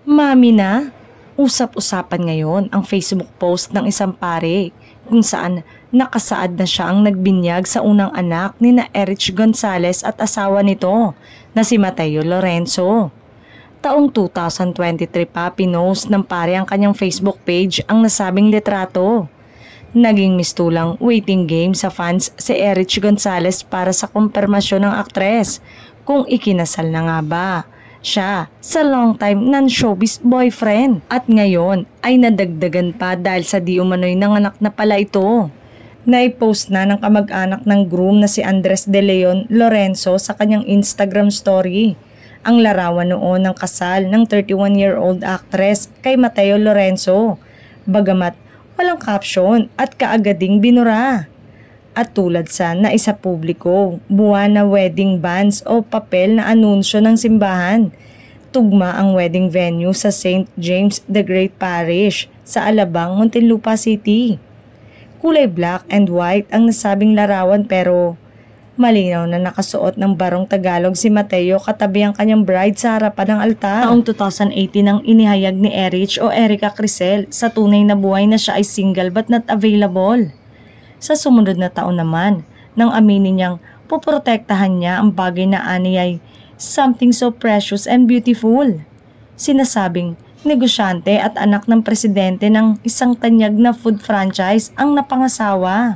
Mami na, usap-usapan ngayon ang Facebook post ng isang pare kung saan nakasaad na siya ang nagbinyag sa unang anak ni na Erich Gonzalez at asawa nito na si Mateo Lorenzo. Taong 2023 pa pinost ng pare ang kanyang Facebook page ang nasabing litrato. Naging mistulang waiting game sa fans si Erich Gonzalez para sa kumpirmasyon ng aktres kung ikinasal na nga ba siya sa long-time non-showbiz boyfriend at ngayon ay nadagdagan pa dahil sa di umano'y nanganak na pala ito. Naipost na ng kamag-anak ng groom na si Andres De Leon Lorenzo sa kanyang Instagram story ang larawan noon ng kasal ng 31-year-old actress kay Mateo Lorenzo, bagamat walang caption at kaagading binura. At tulad sa naisa publiko, buwan na wedding bands o papel na anunsyo ng simbahan. Tugma ang wedding venue sa St. James the Great Parish sa Alabang, Muntinlupa City. Kulay black and white ang nasabing larawan pero malinaw na nakasuot ng barong Tagalog si Mateo katabi ang kanyang bride sa harapan ng altar. Taong 2018 nang inihayag ni Erich o Erica Crisel sa tunay na buhay na siya ay single but not available. Sa sumunod na taon naman, nang aminin niyang poprotektahan niya ang bagay na ani ay something so precious and beautiful. Sinasabing negosyante at anak ng presidente ng isang tanyag na food franchise ang napangasawa.